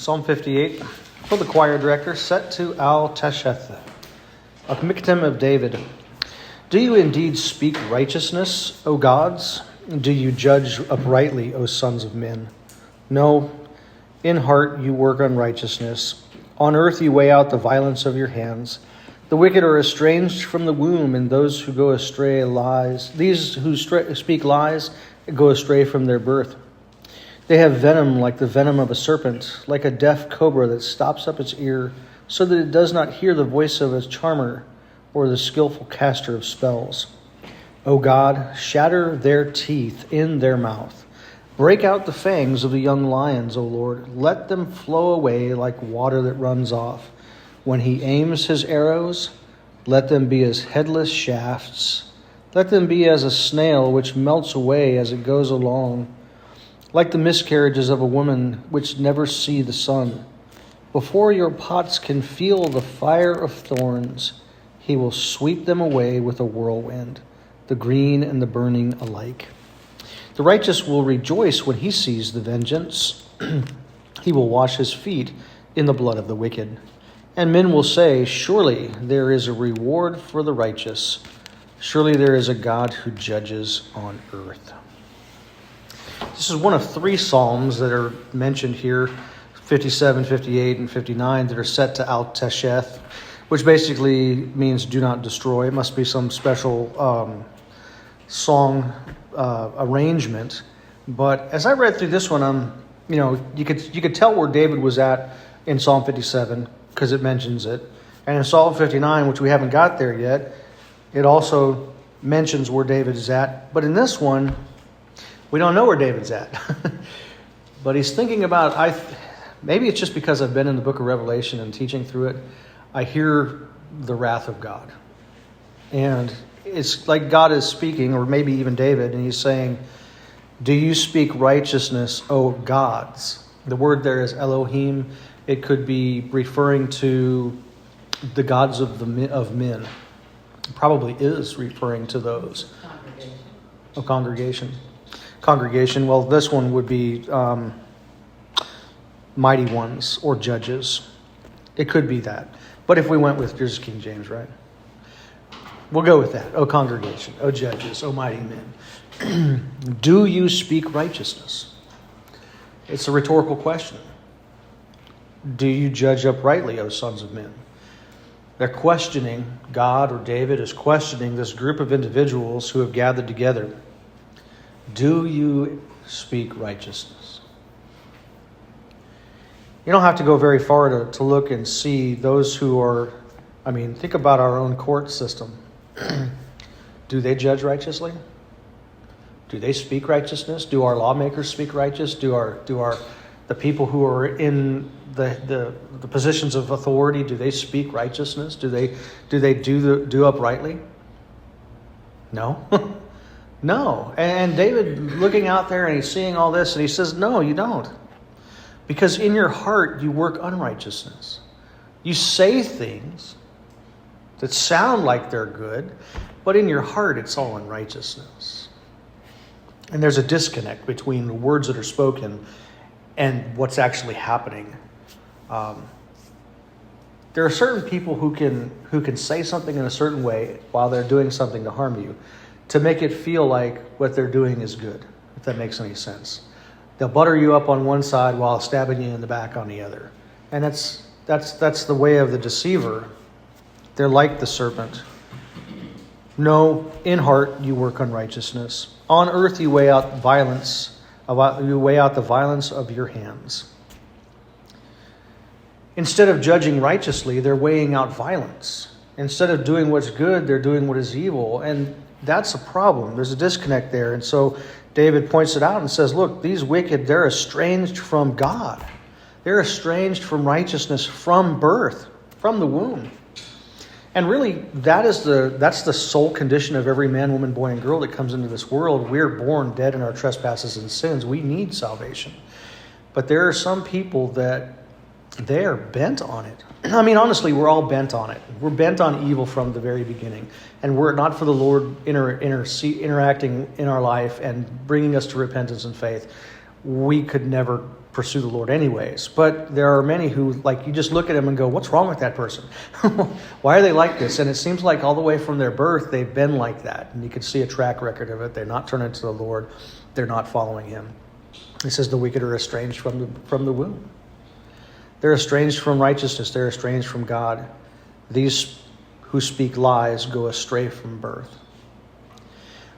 Psalm 58 for the choir director, set to Al-Tasheth, a Miktam of David. Do you indeed speak righteousness, O gods? Do you judge uprightly, O sons of men? No, in heart you work unrighteousness. On earth you weigh out the violence of your hands. The wicked are estranged from the womb, and those who go astray lies. These who speak lies go astray from their birth. They have venom like the venom of a serpent, like a deaf cobra that stops up its ear, so that it does not hear the voice of a charmer or the skillful caster of spells. O God, shatter their teeth in their mouth. Break out the fangs of the young lions, O Lord. Let them flow away like water that runs off. When he aims his arrows, let them be as headless shafts. Let them be as a snail which melts away as it goes along, like the miscarriages of a woman which never see the sun. Before your pots can feel the fire of thorns, he will sweep them away with a whirlwind, the green and the burning alike. The righteous will rejoice when he sees the vengeance. He will wash his feet in the blood of the wicked. And men will say, surely there is a reward for the righteous. Surely there is a God who judges on earth. This is one of three psalms that are mentioned here, 57, 58, and 59, that are set to Al-Tasheth, which basically means do not destroy. It must be some special song arrangement. But as I read through this one, you could tell where David was at in Psalm 57 because it mentions it. And in Psalm 59, which we haven't got there yet, it also mentions where David is at. But in this one, we don't know where David's at. But he's thinking about, maybe it's just because I've been in the book of Revelation and teaching through it, I hear the wrath of God. And it's like God is speaking, or maybe even David, and he's saying, do you speak righteousness, O gods? The word there is Elohim. It could be referring to the gods of men. It probably is referring to those. Congregation. Congregation. Well, this one would be mighty ones or judges. It could be that. But if we went with yours, King James, right? We'll go with that. O congregation, O judges, O mighty men. Do you speak righteousness? It's a rhetorical question. Do you judge uprightly, O sons of men? They're questioning, God or David is questioning this group of individuals who have gathered together. Do you speak righteousness? You don't have to go very far to look and see those who are, think about our own court system. Do they judge righteously? Do they speak righteousness? Do our lawmakers speak righteous? Do the people who are in the positions of authority, do they speak righteousness? Do they do uprightly? No. No. And David looking out there and he's seeing all this and he says, no, you don't. Because in your heart you work unrighteousness. You say things that sound like they're good, but in your heart it's all unrighteousness. And there's a disconnect between the words that are spoken and what's actually happening. There are certain people who can say something in a certain way while they're doing something to harm you, to make it feel like what they're doing is good, if that makes any sense. They'll butter you up on one side while stabbing you in the back on the other. And that's the way of the deceiver. They're like the serpent. No, in heart you work unrighteousness. On earth you weigh out violence. You weigh out the violence of your hands. Instead of judging righteously, they're weighing out violence. Instead of doing what's good, they're doing what is evil. And that's a problem. There's a disconnect there. And so David points it out and says, look, these wicked, they're estranged from God. They're estranged from righteousness from birth, from the womb. And really, that's the sole condition of every man, woman, boy, and girl that comes into this world. We're born dead in our trespasses and sins. We need salvation. But there are some people that they are bent on it. Honestly, we're all bent on it. We're bent on evil from the very beginning. And were it not for the Lord interacting in our life and bringing us to repentance and faith, we could never pursue the Lord anyways. But there are many who, like, you just look at them and go, what's wrong with that person? Why are they like this? And it seems like all the way from their birth, they've been like that. And you can see a track record of it. They're not turning to the Lord. They're not following him. It says the wicked are estranged from the womb. They're estranged from righteousness. They're estranged from God. These who speak lies go astray from birth.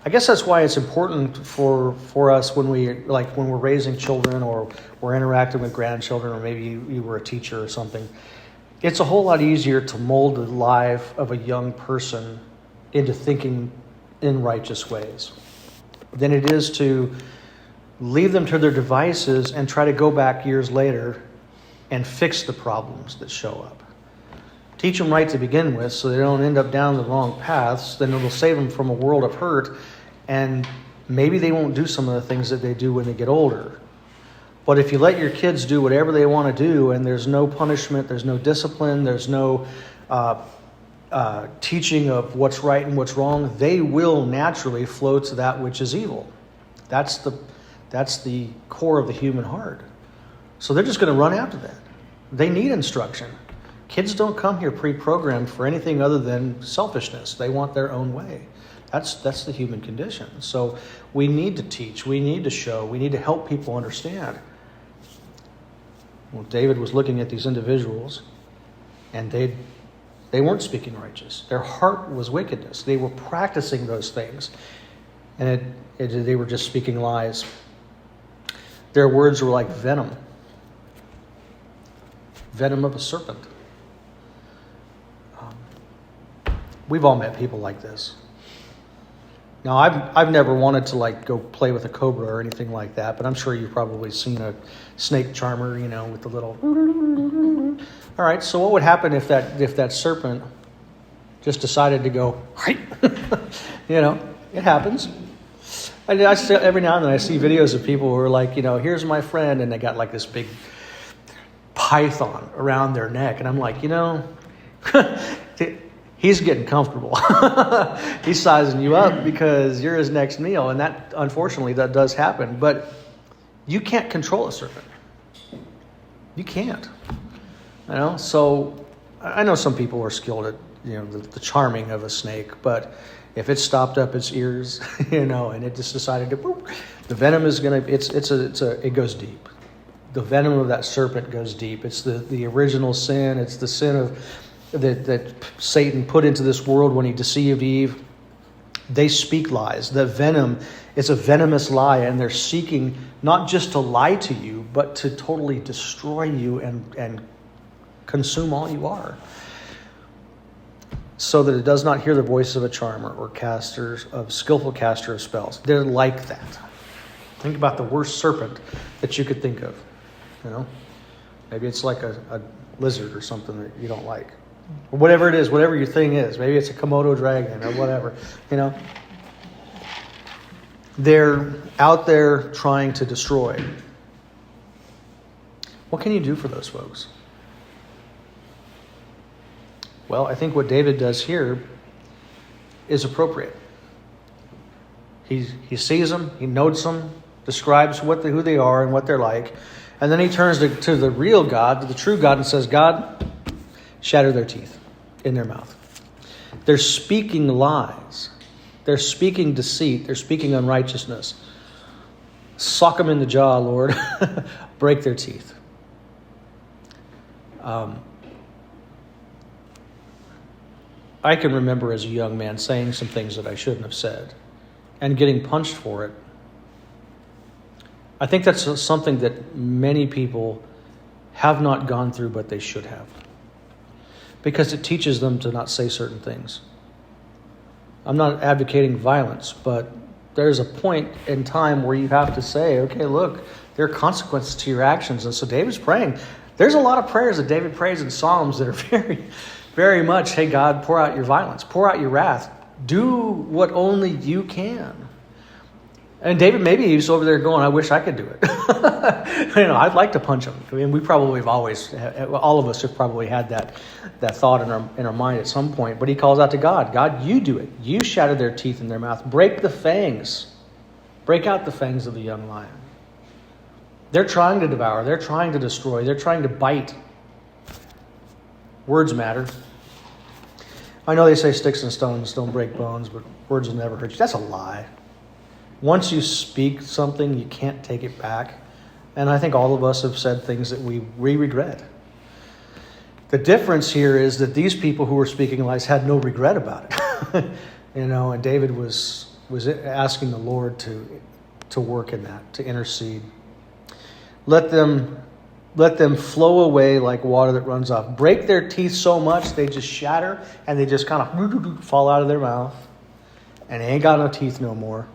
I guess that's why it's important for us when we're raising children or we're interacting with grandchildren, or maybe you were a teacher or something. It's a whole lot easier to mold the life of a young person into thinking in righteous ways than it is to leave them to their devices and try to go back years later and fix the problems that show up. Teach them right to begin with so they don't end up down the wrong paths. Then it'll save them from a world of hurt, and maybe they won't do some of the things that they do when they get older. But if you let your kids do whatever they want to do, and there's no punishment, there's no discipline, there's no teaching of what's right and what's wrong, they will naturally flow to that which is evil. That's the core of the human heart. So they're just going to run after that. They need instruction. Kids don't come here pre-programmed for anything other than selfishness. They want their own way. That's the human condition. So we need to teach. We need to show. We need to help people understand. Well, David was looking at these individuals, and they weren't speaking righteous. Their heart was wickedness. They were practicing those things, and they were just speaking lies. Their words were like venom of a serpent. We've all met people like this. Now, I've never wanted to go play with a cobra or anything like that, but I'm sure you've probably seen a snake charmer, with the little. All right, so what would happen if that serpent just decided to go? It happens. Every now and then I see videos of people who are like, here's my friend, and they got like this big python around their neck, and I'm like, he's getting comfortable. He's sizing you up because you're his next meal. And that, unfortunately, that does happen. But you can't control a serpent. You can't. So I know some people are skilled at, the charming of a snake. But if it stopped up its ears, and it just decided to, boop, the venom is going to, it goes deep. The venom of that serpent goes deep. It's the original sin. It's the sin of that Satan put into this world when he deceived Eve. They speak lies. The venom is a venomous lie, and they're seeking not just to lie to you, but to totally destroy you and consume all you are, so that it does not hear the voice of a charmer or skillful caster of spells. They're like that. Think about the worst serpent that you could think of. Maybe it's like a lizard or something that you don't like. Or whatever it is, whatever your thing is. Maybe it's a Komodo dragon or whatever. They're out there trying to destroy. What can you do for those folks? Well, I think what David does here is appropriate. He sees them, he notes them, describes who they are and what they're like, and then he turns to the real God, to the true God, and says, God, shatter their teeth in their mouth. They're speaking lies. They're speaking deceit. They're speaking unrighteousness. Sock them in the jaw, Lord. Break their teeth. I can remember as a young man saying some things that I shouldn't have said and getting punched for it. I think that's something that many people have not gone through, but they should have. Because it teaches them to not say certain things. I'm not advocating violence, but there's a point in time where you have to say, okay, look, there are consequences to your actions. And so David's praying. There's a lot of prayers that David prays in Psalms that are very, very much, hey, God, pour out your violence, pour out your wrath. Do what only you can. And David, maybe he's over there going, I wish I could do it. I'd like to punch him. I mean, we probably have all of us have probably had that thought in our mind at some point. But he calls out to God. God, you do it. You shatter their teeth in their mouth. Break the fangs. Break out the fangs of the young lion. They're trying to devour. They're trying to destroy. They're trying to bite. Words matter. I know they say sticks and stones don't break bones, but words will never hurt you. That's a lie. Once you speak something, you can't take it back. And I think all of us have said things that we regret. The difference here is that these people who were speaking lies had no regret about it. And David was asking the Lord to work in that, to intercede. Let them flow away like water that runs off. Break their teeth so much they just shatter and they just kind of fall out of their mouth. And they ain't got no teeth no more.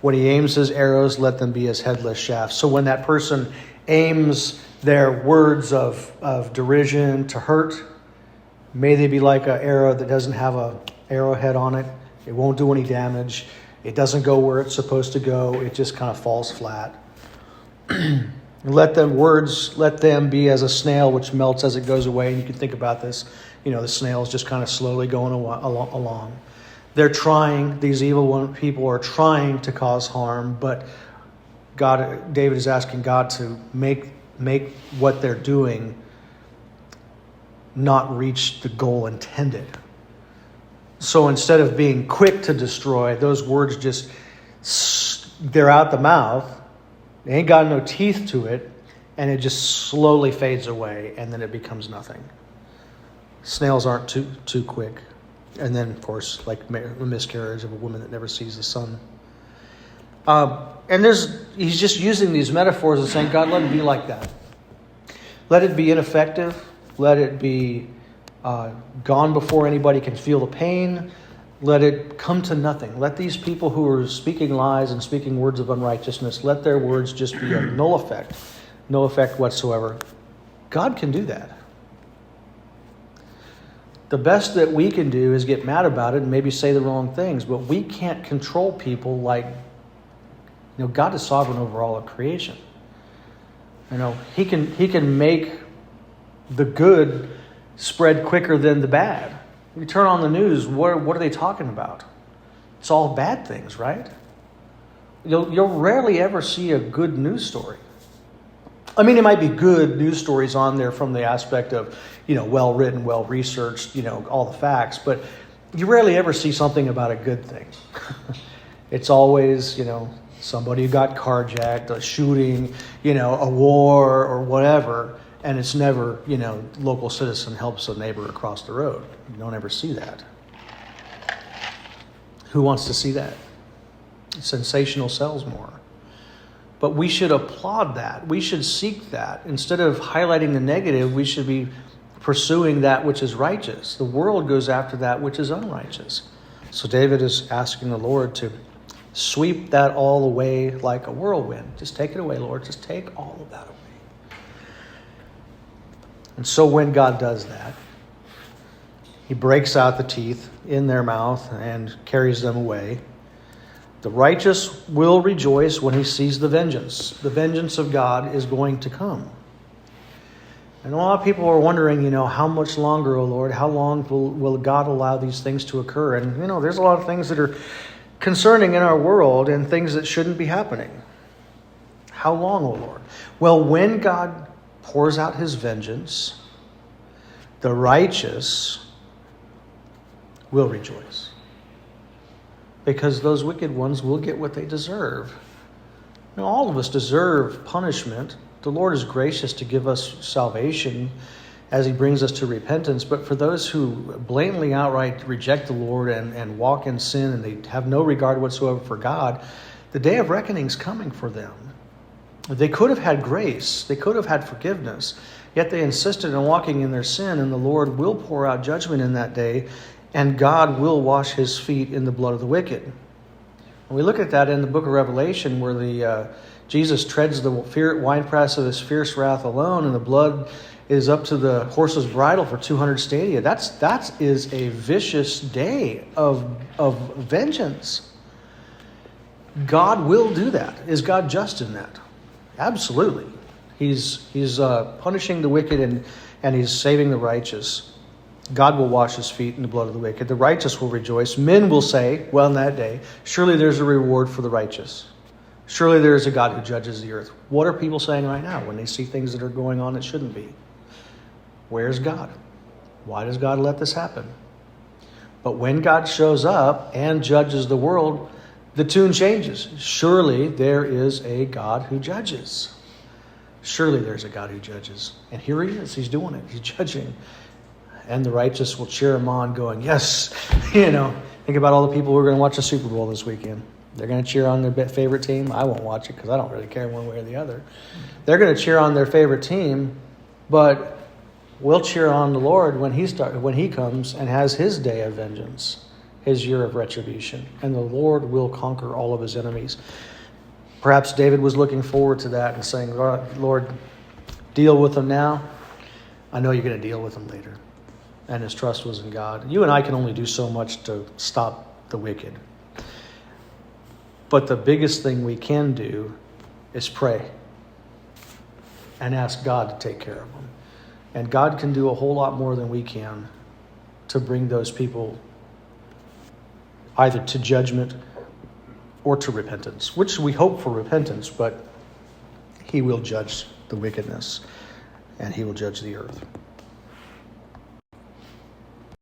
When he aims his arrows, let them be as headless shafts. So when that person aims their words of derision to hurt, may they be like an arrow that doesn't have an arrowhead on it. It won't do any damage. It doesn't go where it's supposed to go. It just kind of falls flat. Let them be as a snail which melts as it goes away. And you can think about this. The snail is just kind of slowly going along. They're trying, these evil people are trying to cause harm, but David is asking God to make what they're doing not reach the goal intended. So instead of being quick to destroy, those words they're out the mouth, they ain't got no teeth to it, and it just slowly fades away, and then it becomes nothing. Snails aren't too quick. And then, of course, like a miscarriage of a woman that never sees the sun. And he's just using these metaphors and saying, God, let it be like that. Let it be ineffective. Let it be gone before anybody can feel the pain. Let it come to nothing. Let these people who are speaking lies and speaking words of unrighteousness, let their words just be of no effect whatsoever. God can do that. The best that we can do is get mad about it and maybe say the wrong things, but we can't control people like, God is sovereign over all of creation. He can make the good spread quicker than the bad. You turn on the news, what are they talking about? It's all bad things, right? You'll rarely ever see a good news story. I mean, it might be good news stories on there from the aspect of, well-written, well-researched, all the facts, but you rarely ever see something about a good thing. It's always, somebody who got carjacked, a shooting, a war or whatever, and it's never, local citizen helps a neighbor across the road. You don't ever see that. Who wants to see that? Sensational sells more. But we should applaud that. We should seek that. Instead of highlighting the negative, we should be pursuing that which is righteous. The world goes after that which is unrighteous. So David is asking the Lord to sweep that all away like a whirlwind. Just take it away, Lord. Just take all of that away. And so when God does that, he breaks out the teeth in their mouth and carries them away. The righteous will rejoice when he sees the vengeance. The vengeance of God is going to come. And a lot of people are wondering, how much longer, O Lord? How long will God allow these things to occur? And, there's a lot of things that are concerning in our world and things that shouldn't be happening. How long, O Lord? Well, when God pours out his vengeance, the righteous will rejoice. Because those wicked ones will get what they deserve. All of us deserve punishment. The Lord is gracious to give us salvation as he brings us to repentance. But for those who blatantly outright reject the Lord and walk in sin and they have no regard whatsoever for God, the day of reckoning is coming for them. They could have had grace. They could have had forgiveness. Yet they insisted on walking in their sin, and the Lord will pour out judgment in that day, and God will wash his feet in the blood of the wicked. And we look at that in the book of Revelation where Jesus treads the winepress of his fierce wrath alone, and the blood is up to the horse's bridle for 200 stadia. That is a vicious day of vengeance. God will do that. Is God just in that? Absolutely. He's punishing the wicked and he's saving the righteous. God will wash his feet in the blood of the wicked. The righteous will rejoice. Men will say, well, in that day, surely there's a reward for the righteous. Surely there is a God who judges the earth. What are people saying right now when they see things that are going on that shouldn't be? Where's God? Why does God let this happen? But when God shows up and judges the world, the tune changes. Surely there is a God who judges. Surely there's a God who judges. And here he is. He's doing it. He's judging. And the righteous will cheer him on going, yes. Think about all the people who are going to watch the Super Bowl this weekend. They're going to cheer on their favorite team. I won't watch it because I don't really care one way or the other. They're going to cheer on their favorite team, but we'll cheer on the Lord when he comes and has his day of vengeance, his year of retribution. And the Lord will conquer all of his enemies. Perhaps David was looking forward to that and saying, Lord, deal with them now. I know you're going to deal with them later. And his trust was in God. You and I can only do so much to stop the wicked. But the biggest thing we can do is pray and ask God to take care of them. And God can do a whole lot more than we can to bring those people either to judgment or to repentance, which we hope for repentance, but he will judge the wickedness and he will judge the earth.